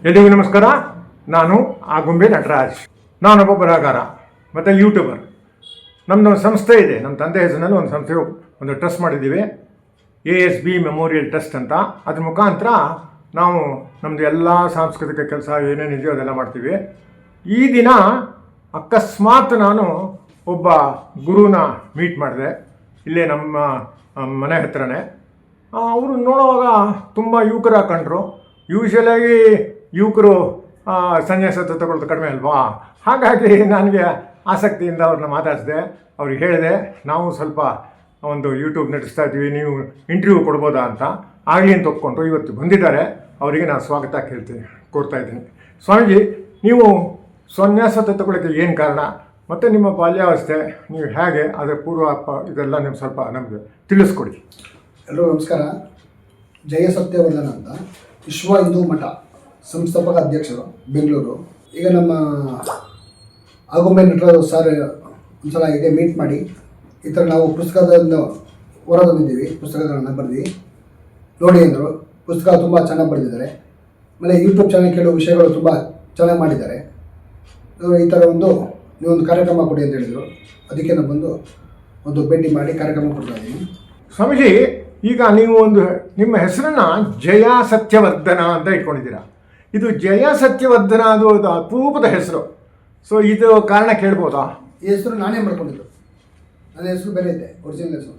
ಎಲ್ರಿಗೂ ನಮಸ್ಕಾರ. ನಾನು ಆಗುಂಬೆ ನಟರಾಜ್. ನಾನೊಬ್ಬ ಬರಹಗಾರ ಮತ್ತು ಯೂಟ್ಯೂಬರ್. ನಮ್ಮದು ಒಂದು ಸಂಸ್ಥೆ ಇದೆ. ನಮ್ಮ ತಂದೆ ಹೆಸರಿನಲ್ಲಿ ಒಂದು ಸಂಸ್ಥೆ, ಒಂದು ಟ್ರಸ್ಟ್ ಮಾಡಿದ್ದೀವಿ, ASB ಮೆಮೋರಿಯಲ್ ಟ್ರಸ್ಟ್ ಅಂತ. ಅದ್ರ ಮುಖಾಂತರ ನಾವು ನಮ್ಮದು ಎಲ್ಲ ಸಾಂಸ್ಕೃತಿಕ ಕೆಲಸ ಏನೇನಿದೆಯೋ ಅದೆಲ್ಲ ಮಾಡ್ತೀವಿ. ಈ ದಿನ ಅಕಸ್ಮಾತ್ ನಾನು ಒಬ್ಬ ಗುರುನ ಮೀಟ್ ಮಾಡಿದೆ, ಇಲ್ಲೇ ನಮ್ಮ ಮನೆ ಹತ್ರನೇ. ಅವರು ನೋಡುವಾಗ ತುಂಬ ಯುವಕರ ಕಂಡರು. ಯೂಶ್ವಲಾಗಿ ಯುವಕರು ಸನ್ಯಾಸತ್ವ ತಗೊಳ್ಳೋದು ಕಡಿಮೆ ಅಲ್ವಾ. ಹಾಗಾಗಿ ನನಗೆ ಆಸಕ್ತಿಯಿಂದ ಅವ್ರನ್ನ ಮಾತಾಡಿಸಿದೆ. ಅವ್ರಿಗೆ ಹೇಳಿದೆ, ನಾವು ಸ್ವಲ್ಪ ಒಂದು ಯೂಟ್ಯೂಬ್ ನಡೆಸ್ತಾ ಇದ್ದೀವಿ, ನೀವು ಇಂಟರ್ವ್ಯೂ ಕೊಡ್ಬೋದಾ ಅಂತ. ಆಗಲಿ ಅಂತ ಒಪ್ಕೊಂಡು ಇವತ್ತು ಬಂದಿದ್ದಾರೆ. ಅವರಿಗೆ ನಾನು ಸ್ವಾಗತ ಕೋರ್ತಾ ಇದ್ದೀನಿ. ಸ್ವಾಮೀಜಿ, ನೀವು ಸನ್ಯಾಸತ್ವ ತಗೊಳ್ಳೋಕ್ಕೆ ಏನು ಕಾರಣ, ಮತ್ತು ನಿಮ್ಮ ಬಾಲ್ಯಾವಸ್ಥೆ ನೀವು ಹೇಗೆ, ಅದರ ಪೂರ್ವ ಇದೆಲ್ಲ ನೀವು ಸ್ವಲ್ಪ ನಮಗೆ ತಿಳಿಸ್ಕೊಡಿ. ಎಲ್ಲರೂ ನಮಸ್ಕಾರ. ಜಯ ಸತ್ಯವರ್ಧನ ಅಂತ, ವಿಶ್ವ ಹಿಂದೂ ಮಠ ಸಂಸ್ಥಾಪಕ ಅಧ್ಯಕ್ಷರು, ಬೆಂಗಳೂರು. ಈಗ ನಮ್ಮ ಆಗುಂಬೆ ನಟರಾಜ್ ಸರ್ ಒಂದ್ಸಲ ಹೀಗೆ ಮೀಟ್ ಮಾಡಿ ಈ ಥರ ನಾವು ಪುಸ್ತಕದಿಂದ ಹೊರ ತಂದಿದ್ದೀವಿ, ಪುಸ್ತಕಗಳನ್ನು ಬರೆದು ನೋಡಿ ಅಂದರು. ಪುಸ್ತಕ ತುಂಬ ಚೆನ್ನಾಗಿ ಬರೆದಿದ್ದಾರೆ. ಆಮೇಲೆ ಯೂಟ್ಯೂಬ್ ಚಾನಲ್ ಕೆಲವು ವಿಷಯಗಳು ತುಂಬ ಚೆನ್ನಾಗಿ ಮಾಡಿದ್ದಾರೆ. ಈ ಥರ ನೀವೊಂದು ಕಾರ್ಯಕ್ರಮ ಕೊಡಿ ಅಂತ ಹೇಳಿದರು. ಅದಕ್ಕೆ ನಾನು ಬಂದು ಒಂದು ಭೇಟಿ ಮಾಡಿ ಕಾರ್ಯಕ್ರಮ ಕೊಡ್ತಾ ಇದ್ದೀನಿ. ಸ್ವಾಮೀಜಿ, ಈಗ ನೀವು ನಿಮ್ಮ ಹೆಸರನ್ನು ಜಯ ಸತ್ಯವರ್ಧನ ಅಂತ ಇಟ್ಕೊಂಡಿದ್ದೀರಾ. ಇದು ಜಯ ಸತ್ಯವರ್ಧನ ಅದು ಅಪರೂಪದ ಹೆಸರು. ಸೊ ಇದು ಕಾರಣ ಕೇಳ್ಬೋದಾ? ಈ ಹೆಸರು ನಾನೇ ಮಾಡ್ಕೊಂಡಿದ್ದು. ನನ್ನ ಹೆಸರು ಬೇರೆ ಇದೆ, ಒರಿಜಿನಲ್ ಹೆಸರು.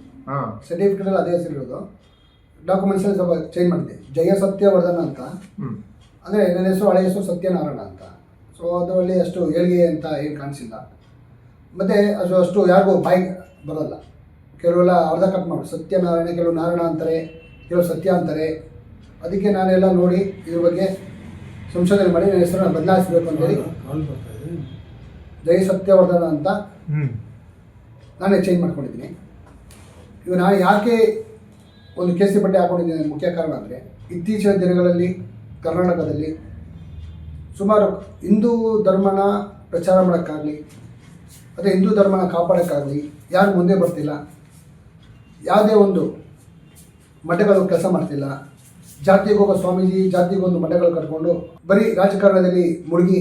ಸರ್ಟಿಫಿಕೇಟಲ್ಲಿ ಅದೇ ಹೆಸರು ಇರೋದು. ಡಾಕ್ಯುಮೆಂಟ್ಸಲ್ಲಿ ಸ್ವಲ್ಪ ಚೇಂಜ್ ಮಾಡಿದ್ದೆ, ಜಯ ಸತ್ಯವರ್ಧನ ಅಂತ. ಅಂದರೆ ನನ್ನ ಹೆಸರು ಹಳೆ ಹೆಸರು ಸತ್ಯನಾರಾಯಣ ಅಂತ. ಸೊ ಅದರಲ್ಲಿ ಅಷ್ಟು ಏಳಿಗೆ ಅಂತ ಏನು ಕಾಣಿಸಿಲ್ಲ. ಮತ್ತು ಅಷ್ಟು ಯಾರಿಗೂ ಬಾಯಿ ಬರೋಲ್ಲ. ಕೆಲವೆಲ್ಲ ಅರ್ಧ ಕಟ್ ಮಾಡಿ ಸತ್ಯನಾರಾಯಣ, ಕೆಲವು ನಾರಾಯಣ ಅಂತಾರೆ, ಕೆಲವು ಸತ್ಯ ಅಂತಾರೆ. ಅದಕ್ಕೆ ನಾನೆಲ್ಲ ನೋಡಿ ಇದ್ರ ಬಗ್ಗೆ ಸಂಶೋಧನೆ ಮಾಡಿ ನನ್ನ ಹೆಸರನ್ನು ಬದಲಾಯಿಸಬೇಕು ಅಂತೇಳಿ ಜಯ ಸತ್ಯವರ್ಧನ ಅಂತ ನಾನೇ ಚೇಂಜ್ ಮಾಡ್ಕೊಂಡಿದ್ದೀನಿ. ಈಗ ನಾನು ಯಾಕೆ ಒಂದು ಕೇಸರಿ ಬಟ್ಟೆ ಹಾಕೊಂಡಿದ್ದೀನಿ ಮುಖ್ಯ ಕಾರಣ ಅಂದರೆ, ಇತ್ತೀಚಿನ ದಿನಗಳಲ್ಲಿ ಕರ್ನಾಟಕದಲ್ಲಿ ಸುಮಾರು ಹಿಂದೂ ಧರ್ಮನ ಪ್ರಚಾರ ಮಾಡೋಕ್ಕಾಗಲಿ, ಅದೇ ಹಿಂದೂ ಧರ್ಮನ ಕಾಪಾಡೋಕ್ಕಾಗಲಿ ಯಾರು ಮುಂದೆ ಬರ್ತಿಲ್ಲ. ಯಾವುದೇ ಒಂದು ಮಠಗಳು ಕೆಲಸ ಮಾಡ್ತಿಲ್ಲ. ಜಾತಿಗೊಬ್ಬ ಸ್ವಾಮೀಜಿ, ಜಾತಿಗೊಂದು ಮಠಗಳು ಕಟ್ಕೊಂಡು ಬರೀ ರಾಜಕಾರಣದಲ್ಲಿ ಮುಳುಗಿ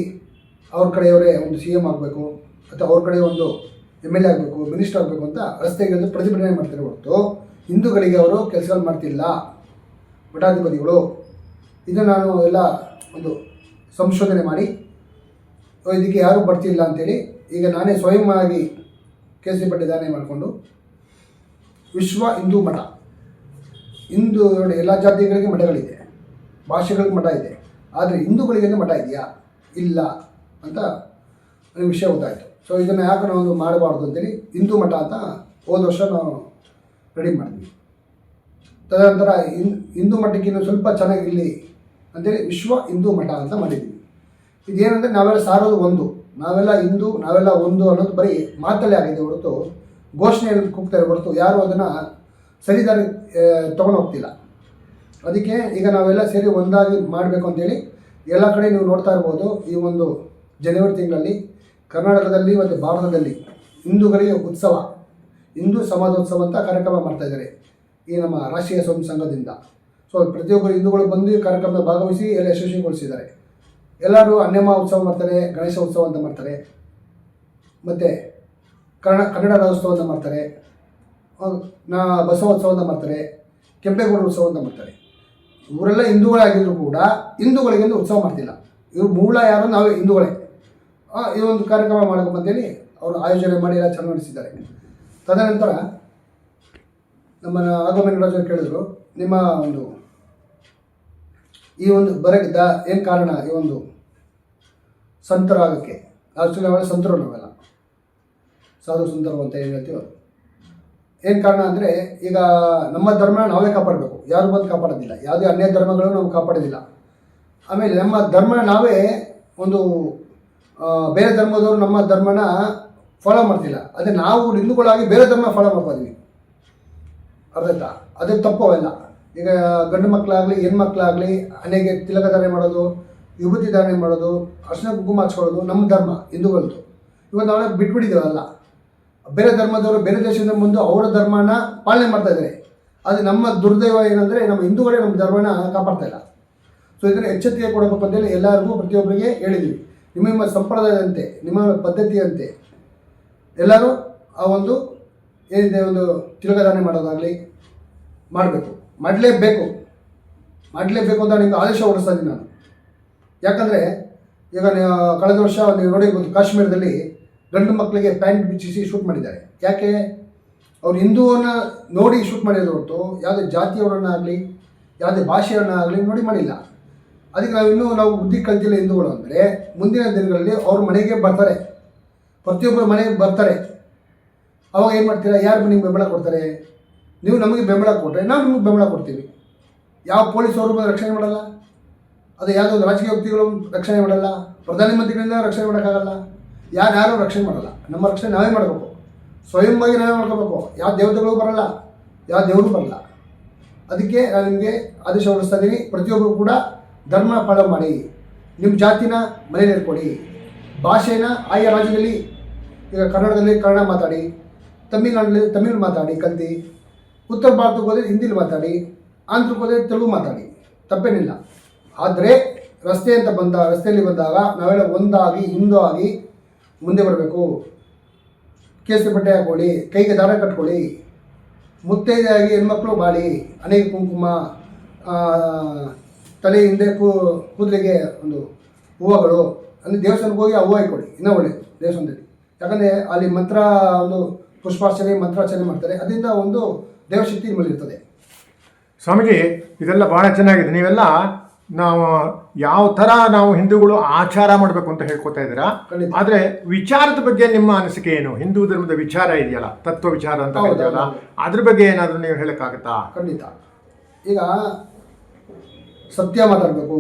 ಅವ್ರ ಕಡೆಯವರೇ ಒಂದು CM ಆಗಬೇಕು, ಅಥವಾ ಅವ್ರ ಕಡೆ ಒಂದು MLA ಆಗಬೇಕು, ಮಿನಿಸ್ಟರ್ ಆಗಬೇಕು ಅಂತ ರಸ್ತೆಗೆ ಪ್ರತಿಭಟನೆ ಮಾಡ್ತಾರೆ ಹೊರತು ಹಿಂದೂಗಳಿಗೆ ಅವರು ಕೆಲಸಗಳು ಮಾಡ್ತಿಲ್ಲ ಮಠಾಧಿಪತಿಗಳು. ಇದನ್ನು ನಾನು ಎಲ್ಲ ಒಂದು ಸಂಶೋಧನೆ ಮಾಡಿ ಇದಕ್ಕೆ ಯಾರೂ ಬರ್ತಿಲ್ಲ ಅಂಥೇಳಿ ಈಗ ನಾನೇ ಸ್ವಯಂ ಆಗಿ ಕೇಸರಿ ಬಟ್ಟೆ ದಾನ ಮಾಡಿಕೊಂಡು ವಿಶ್ವ ಹಿಂದೂ ಮಠ, ಹಿಂದೂ ನೋಡಿ ಎಲ್ಲ ಜಾತಿಗಳಿಗೆ ಮಠಗಳಿದೆ, ಭಾಷೆಗಳಿಗೆ ಮಠ ಇದೆ, ಆದರೆ ಹಿಂದೂಗಳಿಗೆ ಮಠ ಇದೆಯಾ, ಇಲ್ಲ ಅಂತ ನನಗೆ ವಿಷಯ ಗೊತ್ತಾಯಿತು. ಸೊ ಇದನ್ನು ಯಾಕೆ ನಾವು ಮಾಡಬಾರ್ದು ಅಂತೇಳಿ ಹಿಂದೂ ಮಠ ಅಂತ ಹೋದ ವರ್ಷ ನಾವು ರೆಡಿ ಮಾಡಿದ್ವಿ. ತದನಂತರ ಹಿಂದೂ ಮಠಕ್ಕಿನ್ನೂ ಸ್ವಲ್ಪ ಚೆನ್ನಾಗಿರಲಿ ಅಂತೇಳಿ ವಿಶ್ವ ಹಿಂದೂ ಮಠ ಅಂತ ಮಾಡಿದ್ವಿ. ಇದೇನೆಂದರೆ ನಾವೆಲ್ಲ ಸಾರೋದು ಒಂದು, ನಾವೆಲ್ಲ ಹಿಂದೂ, ನಾವೆಲ್ಲ ಒಂದು ಅನ್ನೋದು ಬರೀ ಮಾತಲ್ಲೇ ಆಗಿದೆ ಹೊರತು, ಘೋಷಣೆಯಲ್ಲಿ ಕೂಗ್ತಾರೆ ಹೊರತು ಯಾರು ಅದನ್ನು ಸರಿದಾರಿ ತೊಗೊಂಡು ಹೋಗ್ತಿಲ್ಲ. ಅದಕ್ಕೆ ಈಗ ನಾವೆಲ್ಲ ಸೇರಿ ಒಂದಾಗಿ ಮಾಡಬೇಕು ಅಂತೇಳಿ ಎಲ್ಲ ಕಡೆ ನೀವು ನೋಡ್ತಾ ಇರ್ಬೋದು. ಈ ಒಂದು ಜನವರಿ ತಿಂಗಳಲ್ಲಿ ಕರ್ನಾಟಕದಲ್ಲಿ ಮತ್ತು ಭಾರತದಲ್ಲಿ ಹಿಂದೂಗಳಿಗೆ ಉತ್ಸವ, ಹಿಂದೂ ಸಮಾಜೋತ್ಸವ ಅಂತ ಕಾರ್ಯಕ್ರಮ ಮಾಡ್ತಾಯಿದ್ದಾರೆ ಈ ನಮ್ಮ ರಾಷ್ಟ್ರೀಯ ಸ್ವಯಂ ಸಂಘದಿಂದ. ಸೊ ಪ್ರತಿಯೊಬ್ಬರು ಹಿಂದೂಗಳು ಬಂದು ಈ ಕಾರ್ಯಕ್ರಮದ ಭಾಗವಹಿಸಿ ಎಲ್ಲ ಯಶಸ್ವಿಗೊಳಿಸಿದ್ದಾರೆ. ಎಲ್ಲರೂ ಅನ್ನಮ ಉತ್ಸವ ಮಾಡ್ತಾರೆ, ಗಣೇಶ ಉತ್ಸವ ಅಂತ ಮಾಡ್ತಾರೆ, ಮತ್ತು ಕನ್ನಡ ರಾಜ್ಯೋತ್ಸವ ಅಂತ ಮಾಡ್ತಾರೆ, ಬಸವೋತ್ಸವ ಅಂತ ಮಾಡ್ತಾರೆ, ಕೆಂಪೇಗೌಡ ಉತ್ಸವ ಅಂತ ಮಾಡ್ತಾರೆ. ಇವರೆಲ್ಲ ಹಿಂದೂಗಳಾಗಿದ್ದರೂ ಕೂಡ ಹಿಂದೂಗಳಿಗೆ ಉತ್ಸವ ಮಾಡ್ತಿಲ್ಲ. ಇವರು ಮೂಲ ಯಾರು, ನಾವೇ ಹಿಂದೂಗಳೇ. ಈ ಒಂದು ಕಾರ್ಯಕ್ರಮ ಮಾಡಬೇಕಂತೇಳಿ ಅವರು ಆಯೋಜನೆ ಮಾಡಿ ಎಲ್ಲ ಚೆನ್ನಾಗಿ ನಡೆಸಿದ್ದಾರೆ. ತದನಂತರ ನಮ್ಮನ್ನು ಆಗುಂಬೆ ನಟರಾಜರು ಕೇಳಿದ್ರು, ನಿಮ್ಮ ಈ ಒಂದು ಬರಗಿದ್ದ ಏನು ಕಾರಣ ಈ ಒಂದು ಸಂತರಾಗೋಕ್ಕೆ. ಆಕ್ಚುಲಿ ನಾವೆಲ್ಲ ಸಂತರು, ನಾವೆಲ್ಲ ಸಾಧು ಸಂತರು ಅಂತ ಏನು ಹೇಳ್ತೀವಿ. ಏನು ಕಾರಣ ಅಂದರೆ, ಈಗ ನಮ್ಮ ಧರ್ಮ ನಾವೇ ಕಾಪಾಡಬೇಕು, ಯಾರು ಬಂದು ಕಾಪಾಡೋದಿಲ್ಲ, ಯಾವುದೇ ಅನ್ಯ ಧರ್ಮಗಳು ನಾವು ಕಾಪಾಡೋದಿಲ್ಲ. ಆಮೇಲೆ ನಮ್ಮ ಧರ್ಮ ನಾವೇ ಒಂದು ಬೇರೆ ಧರ್ಮದವರು ನಮ್ಮ ಧರ್ಮನ ಫಾಲೋ ಮಾಡ್ತಿಲ್ಲ. ಅದೇ ನಾವು ಹಿಂದೂಗಳಾಗಿ ಬೇರೆ ಧರ್ಮ ಫಾಲೋ ಮಾಡ್ಕೋತೀವಿ. ಅರ್ಥ ಅದೇ ತಪ್ಪು ಅವೆಲ್ಲ. ಈಗ ಗಂಡು ಮಕ್ಕಳಾಗಲಿ ಹೆಣ್ಮಕ್ಳಾಗಲಿ ಹಣೆಗೆ ತಿಲಕ ಧಾರಣೆ ಮಾಡೋದು, ವಿಭೂತಿ ಧಾರಣೆ ಮಾಡೋದು, ಅರ್ಶಿನ ಕುಂಕುಮ ಹಚ್ಕೊಳ್ಳೋದು ನಮ್ಮ ಧರ್ಮ ಹಿಂದೂಗಳದ್ದು. ಇವಾಗ ನಾವೆಲ್ಲ ಬಿಟ್ಬಿಟ್ಟಿದ್ದೇವಲ್ಲ. ಬೇರೆ ಧರ್ಮದವರು ಬೇರೆ ದೇಶದಿಂದ ಬಂದು ಅವರ ಧರ್ಮನ ಪಾಲನೆ ಮಾಡ್ತಾ ಇದ್ದಾರೆ. ಅದು ನಮ್ಮ ದುರ್ದೈವ ಏನಂದರೆ, ನಮ್ಮ ಹಿಂದೂಗಳೇ ನಮ್ಮ ಧರ್ಮನ ಕಾಪಾಡ್ತಾ ಇಲ್ಲ. ಸೊ ಇದನ್ನು ಎಚ್ಚರಿಕೆ ಕೊಡಬೇಕು ಅಂತೇಳಿ ಎಲ್ಲರಿಗೂ ಪ್ರತಿಯೊಬ್ಬರಿಗೆ ಹೇಳಿದ್ವಿ. ನಿಮ್ಮ ಸಂಪ್ರದಾಯದಂತೆ ನಿಮ್ಮ ಪದ್ಧತಿಯಂತೆ ಎಲ್ಲರೂ ಆ ಒಂದು ಏನಿದೆ ಒಂದು ತಿಲಕದಾನ ಮಾಡೋದಾಗಲಿ ಮಾಡಬೇಕು, ಮಾಡಲೇಬೇಕು ಅಂತ ನಿಮ್ಗೆ ಆದೇಶ ಹೊರಡಿಸ್ತಾ ಇದ್ದೀನಿ ನಾನು. ಯಾಕಂದರೆ ಈಗ ಕಳೆದ ವರ್ಷ ನೀವು ನೋಡಿರ್ಬೋದು, ಕಾಶ್ಮೀರದಲ್ಲಿ ಗಂಡು ಮಕ್ಕಳಿಗೆ ಪ್ಯಾಂಟ್ ಬಿಚ್ಚಿಸಿ ಶೂಟ್ ಮಾಡಿದ್ದಾರೆ. ಯಾಕೆ? ಅವ್ರು ಹಿಂದೂವನ್ನು ನೋಡಿ ಶೂಟ್ ಮಾಡಿರೋದು ಹೊರತು ಯಾವುದೇ ಜಾತಿಯವರನ್ನಾಗಲಿ ಯಾವುದೇ ಭಾಷೆಯವರನ್ನಾಗಲಿ ನೋಡಿ ಮಾಡಿಲ್ಲ. ಅದಕ್ಕೆ ನಾವು ಬುದ್ಧಿ ಕಲ್ತಿಲ್ಲ ಹಿಂದೂಗಳು ಅಂದರೆ ಮುಂದಿನ ದಿನಗಳಲ್ಲಿ ಅವ್ರ ಮನೆಗೆ ಬರ್ತಾರೆ, ಪ್ರತಿಯೊಬ್ಬರ ಮನೆಗೆ ಬರ್ತಾರೆ. ಅವಾಗ ಏನು ಮಾಡ್ತೀರಾ? ಯಾರು ನಿಮ್ಗೆ ಬೆಂಬಲ ಕೊಡ್ತಾರೆ? ನೀವು ನಮಗೆ ಬೆಂಬಲ ಕೊಟ್ಟರೆ ನಾವು ನಿಮಗೆ ಬೆಂಬಲ ಕೊಡ್ತೀವಿ. ಯಾವ ಪೊಲೀಸವರು ಬಂದು ರಕ್ಷಣೆ ಮಾಡಲ್ಲ, ಅದು ಯಾವುದೋ ರಾಜಕೀಯ ವ್ಯಕ್ತಿಗಳು ರಕ್ಷಣೆ ಮಾಡಲ್ಲ, ಪ್ರಧಾನಮಂತ್ರಿಗಳಿಂದ ರಕ್ಷಣೆ ಮಾಡೋಕ್ಕಾಗಲ್ಲ, ಯಾರು ರಕ್ಷಣೆ ಮಾಡಲ್ಲ. ನಮ್ಮ ರಕ್ಷಣೆ ನಾವೇ ಮಾಡಬೇಕು, ಸ್ವಯಂವಾಗಿ ನಾವೇ ಮಾಡ್ಕೋಬೇಕು. ಯಾವ ದೇವತೆಗಳು ಬರಲ್ಲ, ಯಾವ ದೇವರು ಬರಲ್ಲ. ಅದಕ್ಕೆ ನಾನು ನಿಮಗೆ ಆದೇಶ ಹೊರಡಿಸ್ತಾ ಇದ್ದೀನಿ, ಪ್ರತಿಯೊಬ್ಬರು ಕೂಡ ಧರ್ಮ ಪಾಲನೆ ಮಾಡಿ, ನಿಮ್ಮ ಜಾತಿನ ಮನೇಲಿ ಇಟ್ಕೊಳ್ಳಿ, ಭಾಷೆನ ಆಯಾ ರಾಜ್ಯದಲ್ಲಿ, ಈಗ ಕನ್ನಡದಲ್ಲಿ ಕನ್ನಡ ಮಾತಾಡಿ, ತಮಿಳ್ನಾಡಲ್ಲಿ ತಮಿಳು ಮಾತಾಡಿ ಕಲ್ತು, ಉತ್ತರ ಭಾರತಕ್ಕೆ ಹೋದರೆ ಹಿಂದಿಲಿ ಮಾತಾಡಿ, ಆಂಧ್ರಕ್ಕೆ ಹೋದರೆ ತೆಲುಗು ಮಾತಾಡಿ, ತಪ್ಪೇನಿಲ್ಲ. ಆದರೆ ರಸ್ತೆಯಲ್ಲಿ ಬಂದಾಗ ನಾವೆಲ್ಲ ಒಂದಾಗಿ ಹಿಂದೂ ಆಗಿ ಮುಂದೆ ಬರಬೇಕು. ಕೇಸರಿ ಬಟ್ಟೆ ಹಾಕೊಳ್ಳಿ, ಕೈಗೆ ದಾರ ಕಟ್ಕೊಳ್ಳಿ, ಮುತ್ತೈದೆಯಾಗಿ ಹೆಣ್ಮಕ್ಳು ಬಾಳಿ, ಅನೇಕ ಕುಂಕುಮ, ತಲೆ ಹಿಂದೆ ಕೂದಲಿಗೆ ಒಂದು ಹೂವುಗಳು, ಅಂದರೆ ದೇವಸ್ಥಾನಕ್ಕೆ ಹೋಗಿ ಆ ಹೂವು ಇಟ್ಕೊಳ್ಳಿ, ಇನ್ನೂ ಒಳ್ಳೆಯದು ದೇವಸ್ಥಾನದಲ್ಲಿ. ಯಾಕಂದರೆ ಅಲ್ಲಿ ಒಂದು ಪುಷ್ಪಾರ್ಚನೆ ಮಂತ್ರಾರ್ಚನೆ ಮಾಡ್ತಾರೆ, ಅದರಿಂದ ಒಂದು ದೇವಶಕ್ತಿ ನಿಮ್ಮಲ್ಲಿ ಇರ್ತದೆ. ಸ್ವಾಮೀಜಿ, ಇದೆಲ್ಲ ಭಾಳ ಚೆನ್ನಾಗಿದೆ. ನೀವೆಲ್ಲ ನಾವು ಯಾವ ಥರ ನಾವು ಹಿಂದೂಗಳು ಆಚಾರ ಮಾಡಬೇಕು ಅಂತ ಹೇಳ್ಕೊತಾ ಇದ್ದೀರಾ. ಆದರೆ ವಿಚಾರದ ಬಗ್ಗೆ ನಿಮ್ಮ ಅನಿಸಿಕೆ ಏನು? ಹಿಂದೂ ಧರ್ಮದ ವಿಚಾರ ಇದೆಯಲ್ಲ, ತತ್ವ ವಿಚಾರ ಅಂತ ಇದೆಯಲ್ಲ, ಅದ್ರ ಬಗ್ಗೆ ಏನಾದರೂ ನೀವು ಹೇಳೋಕ್ಕಾಗತ್ತಾ? ಖಂಡಿತ. ಈಗ ಸತ್ಯ ಮಾತಾಡಬೇಕು,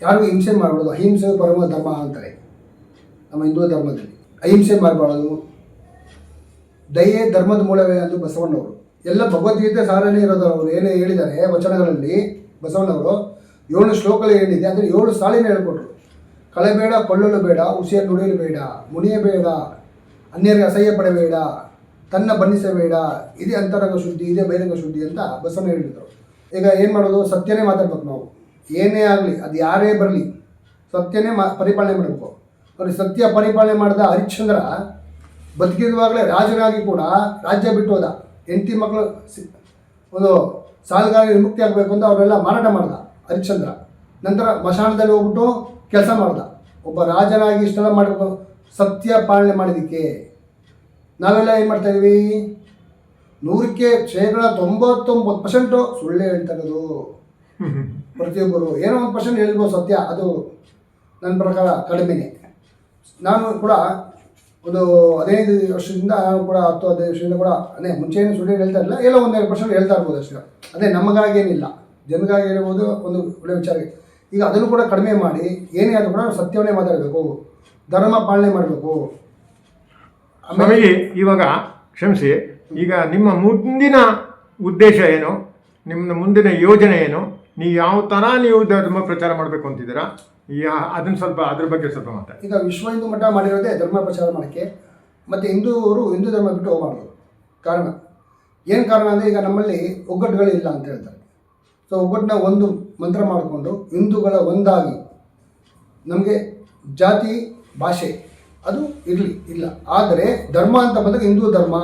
ಯಾರಿಗೂ ಹಿಂಸೆ ಮಾಡಬಾರ್ದು. ಅಹಿಂಸೆ ಪರಮ ಧರ್ಮ ಅಂತಾರೆ ನಮ್ಮ ಹಿಂದೂ ಧರ್ಮದಲ್ಲಿ. ಅಹಿಂಸೆ ಮಾಡಬಾರ್ದು, ದಯೆ ಧರ್ಮದ ಮೂಲವೇ ಎಂದು ಬಸವಣ್ಣವರು ಎಲ್ಲ ಭಗವದ್ಗೀತೆ ಸಾರನೇ ಇರೋದು. ಅವರು ಏನು ಹೇಳಿದ್ದಾರೆ ವಚನಗಳಲ್ಲಿ, ಬಸವಣ್ಣವರು 7 ಶ್ಲೋಕಗಳು ಏನಿದೆ ಅಂದರೆ 7 ಸಾಲಿನ ಹೇಳ್ಕೊಟ್ರು. ಕಳೆಬೇಡ, ಕೊಳ್ಳಲು ಬೇಡ, ಉಸಿಯನ್ನು ನುಡಿಯಲು ಬೇಡ, ಮುನಿಯಬೇಡ, ಅನ್ಯರಿಗೆ ಅಸಹ್ಯ ಪಡಬೇಡ, ತನ್ನ ಬಣ್ಣಿಸಬೇಡ, ಇದೇ ಅಂತರಂಗ ಶುದ್ಧಿ, ಇದೇ ಬಹಿರಂಗ ಶುದ್ಧಿ ಅಂತ ಬಸವಣ್ಣ ಹೇಳಿದ್ರು. ಈಗ ಏನು ಮಾಡೋದು? ಸತ್ಯನೇ ಮಾತಾಡ್ಬೇಕು ನಾವು. ಏನೇ ಆಗಲಿ, ಅದು ಯಾರೇ ಬರಲಿ, ಸತ್ಯನೇ ಪರಿಪಾಲನೆ ಮಾಡಬೇಕು. ಅವ್ರಿಗೆ ಸತ್ಯ ಪರಿಪಾಲನೆ ಮಾಡಿದ ಹರಿಶ್ಚಂದ್ರ ಬದುಕಿರುವಾಗಲೇ ರಾಜನಾಗಿ ಕೂಡ ರಾಜ್ಯ ಬಿಟ್ಟು ಹೋದ. ಹೆಂಡತಿ ಮಕ್ಕಳು ಒಂದು ಸಾಲಗಾರ ವಿಮುಕ್ತಿ ಆಗಬೇಕು ಅಂತ ಅವರೆಲ್ಲ ಮಾರಾಟ ಮಾಡ್ದ ಹರಿಶ್ಚಂದ್ರ. ನಂತರ ಮಶಾನದಲ್ಲಿ ಹೋಗ್ಬಿಟ್ಟು ಕೆಲಸ ಮಾಡ್ದ. ಒಬ್ಬ ರಾಜನಾಗಿ ಇಷ್ಟೆಲ್ಲ ಮಾಡಬೇಕು, ಸತ್ಯ ಪಾಲನೆ ಮಾಡಿದ್ದಕ್ಕೆ ನಾವೆಲ್ಲ ಏನು ಮಾಡ್ತಾಯಿದ್ವಿ? 100ಕ್ಕೆ 99% ಸುಳ್ಳೇ ಹೇಳ್ತಾ ಇರೋದು. ಪ್ರತಿಯೊಬ್ಬರು ಏನೋ 1% ಹೇಳ್ಬೋದು ಸತ್ಯ, ಅದು ನನ್ನ ಪ್ರಕಾರ ಕಡಿಮೆನೇ. ನಾನು ಕೂಡ ಒಂದು 15 ವರ್ಷದಿಂದ, ನಾನು ಕೂಡ 10-15 ವರ್ಷದಿಂದ ಕೂಡ ಮುಂಚೆನೇ ಸುಳ್ಳು ಹೇಳ್ತಾ ಇರಲಿಲ್ಲ, ಎಲ್ಲ 1-2% ಹೇಳ್ತಾ ಇರ್ಬೋದು ಅಷ್ಟೇ. ಅದೇ ನಮಗಾಗೇನಿಲ್ಲ, ಜನಗಾಗಿ ಹೇಳ್ಬೋದು, ಒಂದು ಒಳ್ಳೆಯ ವಿಚಾರ. ಈಗ ಅದನ್ನು ಕೂಡ ಕಡಿಮೆ ಮಾಡಿ ಏನೇ ಆದರೂ ಕೂಡ ಸತ್ಯವನ್ನೇ ಮಾತಾಡಬೇಕು, ಧರ್ಮ ಪಾಲನೆ ಮಾಡಬೇಕು. ಆಮೇಲೆ ಇವಾಗ ಕ್ಷಮಿಸಿ, ಈಗ ನಿಮ್ಮ ಮುಂದಿನ ಉದ್ದೇಶ ಏನು? ನಿಮ್ಮ ಮುಂದಿನ ಯೋಜನೆ ಏನು? ನೀವು ಯಾವ ಥರ ನೀವು ಧರ್ಮ ಪ್ರಚಾರ ಮಾಡಬೇಕು ಅಂತಿದ್ದೀರಾ? ಅದನ್ನು ಸ್ವಲ್ಪ ಅದ್ರ ಬಗ್ಗೆ ಸ್ವಲ್ಪ ಮಾತಾಡಿ. ಈಗ ವಿಶ್ವ ಹಿಂದೂ ಮಠ ಮಾಡಿರೋದೇ ಧರ್ಮ ಪ್ರಚಾರ ಮಾಡೋಕ್ಕೆ. ಮತ್ತು ಹಿಂದೂ ಧರ್ಮ ಬಿಟ್ಟು ಹೋಗಬಾರ್ದು. ಕಾರಣ ಏನು ಕಾರಣ ಅಂದರೆ, ಈಗ ನಮ್ಮಲ್ಲಿ ಒಗ್ಗಟ್ಟುಗಳಿಲ್ಲ ಅಂತ ಹೇಳ್ತಾರೆ. ಸೊ ಒಗ್ಗಟ್ಟನ್ನ ಒಂದು ಮಂತ್ರ ಮಾಡಿಕೊಂಡು ಹಿಂದೂಗಳ ಒಂದಾಗಿ, ನಮಗೆ ಜಾತಿ ಭಾಷೆ ಅದು ಇಲ್ಲ. ಆದರೆ ಧರ್ಮ ಅಂತ ಬಂದಾಗ ಹಿಂದೂ ಧರ್ಮ.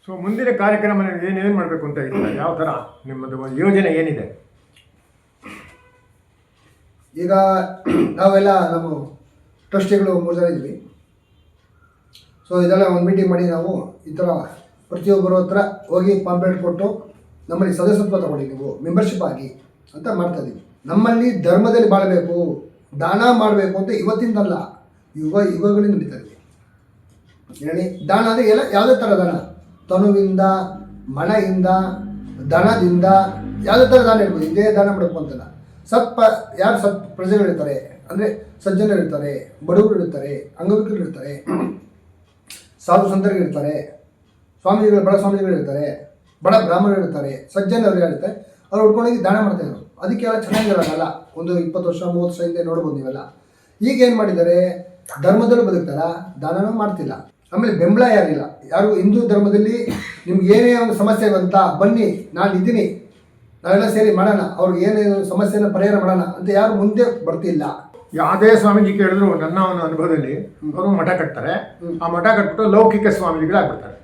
ಸೊ ಮುಂದಿನ ಕಾರ್ಯಕ್ರಮ ಏನೇನು ಮಾಡಬೇಕು ಅಂತ ಇದ್ದೀರಾ? ಯಾವ ಥರ ನಿಮ್ಮದು ಯೋಜನೆ ಏನಿದೆ? ಈಗ ನಾವೆಲ್ಲ ನಮ್ಮ ಟ್ರಸ್ಟಿಗಳು 3 ಜನ ಇದ್ವಿ. ಸೊ ಇದೆಲ್ಲ ಒಂದು ಮೀಟಿಂಗ್ ಮಾಡಿ ನಾವು ಈ ಥರ ಪ್ರತಿಯೊಬ್ಬರ ಹತ್ರ ಹೋಗಿ ಪಾಂಪ್ಲೆಟ್ ಕೊಟ್ಟು ನಮ್ಮಲ್ಲಿ ಸದಸ್ಯತ್ವ ತಗೊಳ್ಳಿ, ನೀವು ಮೆಂಬರ್ಶಿಪ್ ಆಗಿ ಅಂತ ಮಾಡ್ತಾಯಿದ್ದೀವಿ. ನಮ್ಮಲ್ಲಿ ಧರ್ಮದಲ್ಲಿ ಬಾಳಬೇಕು, ದಾನ ಮಾಡಬೇಕು ಅಂತ ಇವತ್ತಿಂದಲ್ಲ, ಯುಗಗಳಿಂದ ನಡೀತಾ ಇದೆ. ಹೇಳಿ, ದಾನ ಅಂದರೆ ಎಲ್ಲ ಯಾವುದೇ ಥರ ದಾನ, ತನುವಿಂದ, ಮನೆಯಿಂದ, ದನದಿಂದ, ಯಾವುದೇ ಥರ ದಾನ ಇರ್ಬೋದು. ಇದೇ ದಾನ ಮಾಡಬೇಕು ಅಂತಲ್ಲ. ಯಾರು ಪ್ರಜೆಗಳಿರ್ತಾರೆ ಅಂದರೆ ಸಜ್ಜನರಿರ್ತಾರೆ, ಬಡವರು ಇರ್ತಾರೆ, ಅಂಗವಿಕಲರು ಇರ್ತಾರೆ, ಸಾಧು ಸಂತರಿರ್ತಾರೆ, ಬಡ ಸ್ವಾಮಿಗಳಿರ್ತಾರೆ, ಬಡ ಬ್ರಾಹ್ಮಣರು ಇರ್ತಾರೆ, ಸಜ್ಜನರು ಇರ್ತಾರೆ. ಅವ್ರು ಉಟ್ಕೊಂಡೋಗಿ ದಾನ ಮಾಡ್ತಾಯಿದ್ರು. ಅದಕ್ಕೆಲ್ಲ ಚೆನ್ನಾಗಿರಲ್ಲ. ಒಂದು 20 ವರ್ಷ 30 ವರ್ಷ ಹಿಂದೆ ನೋಡ್ಬೋದು ನೀವೆಲ್ಲ. ಈಗ ಏನು ಮಾಡಿದ್ದಾರೆ? ಧರ್ಮದಲ್ಲೂ ಬದುಕ್ತಾರ, ದಾನನೂ ಮಾಡ್ತಿಲ್ಲ. ಆಮೇಲೆ ಬೆಂಬಲ ಯಾರಿಲ್ಲ. ಯಾರು ಹಿಂದೂ ಧರ್ಮದಲ್ಲಿ ನಿಮ್ಗೆ ಏನೇ ಒಂದು ಸಮಸ್ಯೆ ಬಂತ, ಬನ್ನಿ ನಾನು ಇದ್ದೀನಿ, ನಾವೆಲ್ಲ ಸೇರಿ ಮಾಡೋಣ, ಅವ್ರಿಗೆ ಏನೇನು ಸಮಸ್ಯೆನ ಪರಿಹಾರ ಮಾಡೋಣ ಅಂತ ಯಾರು ಮುಂದೆ ಬರ್ತಿಲ್ಲ. ಯಾವುದೇ ಸ್ವಾಮೀಜಿ ಕೇಳಿದ್ರು ನನ್ನ ಒಂದು ಅನುಭವದಲ್ಲಿ ಅವರು ಮಠ ಕಟ್ತಾರೆ. ಆ ಮಠ ಕಟ್ಬಿಟ್ಟು ಲೌಕಿಕ ಸ್ವಾಮೀಜಿಗಳಾಗ್ಬಿಡ್ತಾರೆ.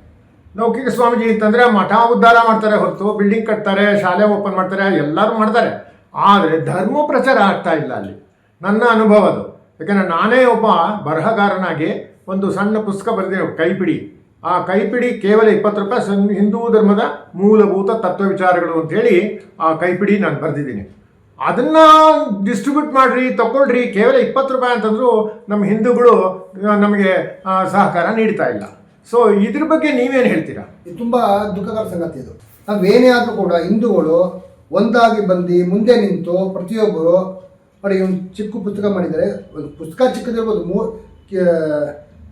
ಲೌಕಿಕ ಸ್ವಾಮೀಜಿ ಅಂತಂದರೆ ಮಠ ಉದ್ಧಾರ ಮಾಡ್ತಾರೆ ಹೊರತು ಬಿಲ್ಡಿಂಗ್ ಕಟ್ತಾರೆ, ಶಾಲೆ ಓಪನ್ ಮಾಡ್ತಾರೆ, ಎಲ್ಲರೂ ಮಾಡ್ತಾರೆ. ಆದರೆ ಧರ್ಮ ಪ್ರಚಾರ ಆಗ್ತಾ ಇಲ್ಲ ಅಲ್ಲಿ. ನನ್ನ ಅನುಭವ ಅದು. ಯಾಕೆಂದರೆ ನಾನೇ ಒಬ್ಬ ಬರಹಗಾರನಾಗಿ ಒಂದು ಸಣ್ಣ ಪುಸ್ತಕ ಬರೆದಿದ್ದೆ, ಕೈಪಿಡಿ. ಆ ಕೈಪಿಡಿ ಕೇವಲ 20 ರೂಪಾಯಿ, ಹಿಂದೂ ಧರ್ಮದ ಮೂಲಭೂತ ತತ್ವ ವಿಚಾರಗಳು ಅಂತೇಳಿ ಆ ಕೈಪಿಡಿ ನಾನು ಬರೆದಿದ್ದೀನಿ. ಅದನ್ನು ಡಿಸ್ಟ್ರಿಬ್ಯೂಟ್ ಮಾಡಿರಿ, ತಗೊಳ್ರಿ, ಕೇವಲ 20 ರೂಪಾಯಿ ಅಂತಂದರೂ ನಮ್ಮ ಹಿಂದೂಗಳು ನಮಗೆ ಸಹಕಾರ ನೀಡ್ತಾ ಇಲ್ಲ. ಸೊ ಇದ್ರ ಬಗ್ಗೆ ನೀವೇನು ಹೇಳ್ತೀರಾ? ಇದು ತುಂಬ ದುಃಖಕರ ಸಂಗತಿ. ಇದು ನಾವೇನೇ ಆದರೂ ಕೂಡ ಹಿಂದೂಗಳು ಒಂದಾಗಿ ಬಂದು ಮುಂದೆ ನಿಂತು ಪ್ರತಿಯೊಬ್ಬರು ನೋಡಿ, ಒಂದು ಚಿಕ್ಕ ಪುಸ್ತಕ ಮಾಡಿದರೆ, ಒಂದು ಪುಸ್ತಕ ಚಿಕ್ಕದಿರ್ಬೋದು,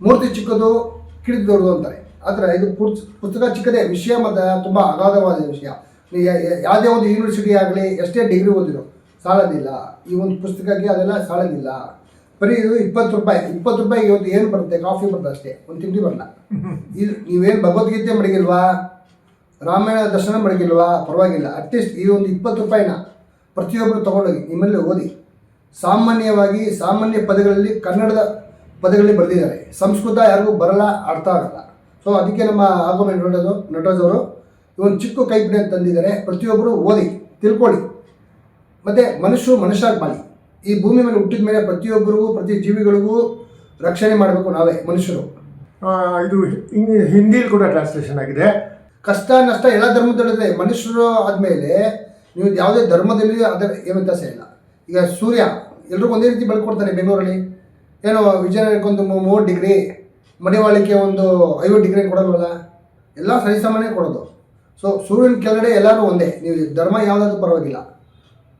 ಮೂರ್ತಿ ಚಿಕ್ಕದು ಕಿಡಿದು ದೊಡ್ಡದು ಅಂತಾರೆ. ಆದರೆ ಇದು ಪುಸ್ತಕ ಚಿಕ್ಕದೇ, ವಿಷಯ ಮತ್ತು ತುಂಬ ಅಗಾಧವಾದ ವಿಷಯ. ಯಾವುದೇ ಒಂದು ಯೂನಿವರ್ಸಿಟಿ ಆಗಲಿ ಎಷ್ಟೇ ಡಿಗ್ರಿ ಓದಿರೋ ಸಾಲೋದಿಲ್ಲ. ಈ ಒಂದು ಪುಸ್ತಕಕ್ಕೆ ಅದೆಲ್ಲ ಸಾಲೋದಿಲ್ಲ. ಬರೀ ಇದು 20 ರೂಪಾಯಿ. 20 ರೂಪಾಯಿಗೆ ಇವತ್ತು ಏನು ಬರುತ್ತೆ? ಕಾಫಿ ಬರುತ್ತೆ ಅಷ್ಟೇ, ಒಂದು ತಿಂಡಿ ಬರಲ್ಲ. ಇದು ನೀವೇನು ಭಗವದ್ಗೀತೆ ಮಡಗಿಲ್ವಾ, ರಾಮಾಯಣ ದರ್ಶನ ಮಡಗಿಲ್ವಾ, ಪರವಾಗಿಲ್ಲ. ಅಟ್ಲೀಸ್ಟ್ ಈ ಒಂದು 20 ರೂಪಾಯಿನ ಪ್ರತಿಯೊಬ್ಬರು ತೊಗೊಂಡೋಗಿ ನಿಮ್ಮಲ್ಲಿ ಓದಿ. ಸಾಮಾನ್ಯವಾಗಿ ಸಾಮಾನ್ಯ ಪದಗಳಲ್ಲಿ ಕನ್ನಡದ ಪದಗಳಲ್ಲಿ ಬರೆದಿದ್ದಾರೆ. ಸಂಸ್ಕೃತ ಯಾರಿಗೂ ಬರಲ್ಲ, ಅರ್ಥ ಆಗಲ್ಲ. ಸೊ ಅದಕ್ಕೆ ನಮ್ಮ ಆರ್ಗ್ಯುಮೆಂಟ್ ನಟರಾಜ್ ಅವರು ಒಂದು ಚಿಕ್ಕ ಕೈಪಿಡಿ ಅಂತ ತಂದಿದ್ದಾರೆ. ಪ್ರತಿಯೊಬ್ಬರು ಓದಿ ತಿಳ್ಕೊಳ್ಳಿ. ಮತ್ತು ಮನುಷ್ಯರಾಗಿ ಮಾಡಿ. ಈ ಭೂಮಿ ಮೇಲೆ ಹುಟ್ಟಿದ ಮೇಲೆ ಪ್ರತಿಯೊಬ್ಬರಿಗೂ, ಪ್ರತಿ ಜೀವಿಗಳಿಗೂ ರಕ್ಷಣೆ ಮಾಡಬೇಕು ನಾವೇ ಮನುಷ್ಯರು. ಇದು ಹಿಂದಿಲಿ ಕೂಡ ಟ್ರಾನ್ಸ್ಲೇಷನ್ ಆಗಿದೆ. ಕಷ್ಟ ನಷ್ಟ ಎಲ್ಲ ಧರ್ಮದಲ್ಲಿದೆ. ಮನುಷ್ಯರು ಆದಮೇಲೆ ನೀವು ಯಾವುದೇ ಧರ್ಮದಲ್ಲಿ ಅದರ ಏನು ವ್ಯತ್ಯಾಸ ಇಲ್ಲ. ಈಗ ಸೂರ್ಯ ಎಲ್ರಿಗೂ ಒಂದೇ ರೀತಿ ಬೆಳ್ಕೊಡ್ತಾನೆ. ಬೆಂಗಳೂರಲ್ಲಿ ಏನೋ ವಿಜಯನಗರಕ್ಕೊಂದು 30 ಡಿಗ್ರಿ, ಮಡಿವಾಳಕ್ಕೆ ಒಂದು 50 ಡಿಗ್ರಿ ಕೊಡಲ್ವಲ್ಲ, ಎಲ್ಲ ಸರಿಸಮಾನೇ ಕೊಡೋದು. ಸೊ ಸೂರ್ಯನ ಕೆಳಗಡೆ ಎಲ್ಲರೂ ಒಂದೇ. ನೀವು ಧರ್ಮ ಯಾವುದಾದ್ರೂ ಪರವಾಗಿಲ್ಲ,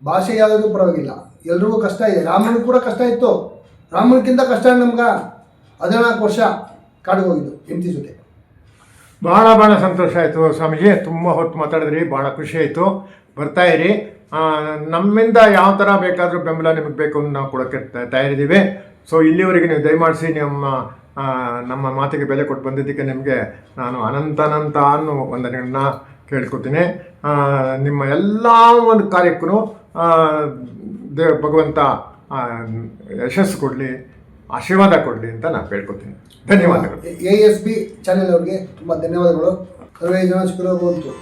ಭಾಷೆ ಯಾವುದಾದ್ರೂ ಪರವಾಗಿಲ್ಲ, ಎಲ್ರಿಗೂ ಕಷ್ಟ ಇದೆ. ರಾಮನಿಗೆ ಕೂಡ ಕಷ್ಟ ಇತ್ತು. ರಾಮನಿಗಿಂತ ಕಷ್ಟ ನಮ್ಗೆ 14 ವರ್ಷ ಕಾಡಿಗೆ ಹೋಗಿದ್ದು ಹೆಂಡತಿ ಜೊತೆ. ಭಾಳ ಸಂತೋಷ ಆಯಿತು ಸ್ವಾಮೀಜಿ. ತುಂಬ ಹೊತ್ತು ಮಾತಾಡಿದ್ರಿ, ಭಾಳ ಖುಷಿ ಆಯಿತು. ಬರ್ತಾ ಇರಿ. ನಮ್ಮಿಂದ ಯಾವ ಥರ ಬೇಕಾದರೂ ಬೆಂಬಲ ನಿಮಗೆ ಬೇಕು ಅಂತ ನಾವು ಕೊಡೋಕ್ಕೆ ತಯಾರಿದ್ದೀವಿ. ಸೊ ಇಲ್ಲಿವರೆಗೆ ನೀವು ದಯಮಾಡಿಸಿ ನಮ್ಮ ಮಾತಿಗೆ ಬೆಲೆ ಕೊಟ್ಟು ಬಂದಿದ್ದಕ್ಕೆ ನಿಮಗೆ ನಾನು ಅನಂತ ಅನ್ನೋ ವಂದನೆಗಳನ್ನ ಕೇಳ್ಕೊತೀನಿ. ನಿಮ್ಮ ಎಲ್ಲ ಒಂದು ಕಾರ್ಯಕ್ಕೂ ಭಗವಂತ ಯಶಸ್ಸು ಕೊಡಲಿ, ಆಶೀರ್ವಾದ ಕೊಡಲಿ ಅಂತ ನಾನು ಕೇಳ್ಕೊತೀನಿ. ಧನ್ಯವಾದಗಳು. ASB ಚಾನೆಲ್ ಅವ್ರಿಗೆ ತುಂಬ ಧನ್ಯವಾದಗಳು. ಸರ್ವೇ ಜನ ಸುಖಿನೋ ಭವಂತು.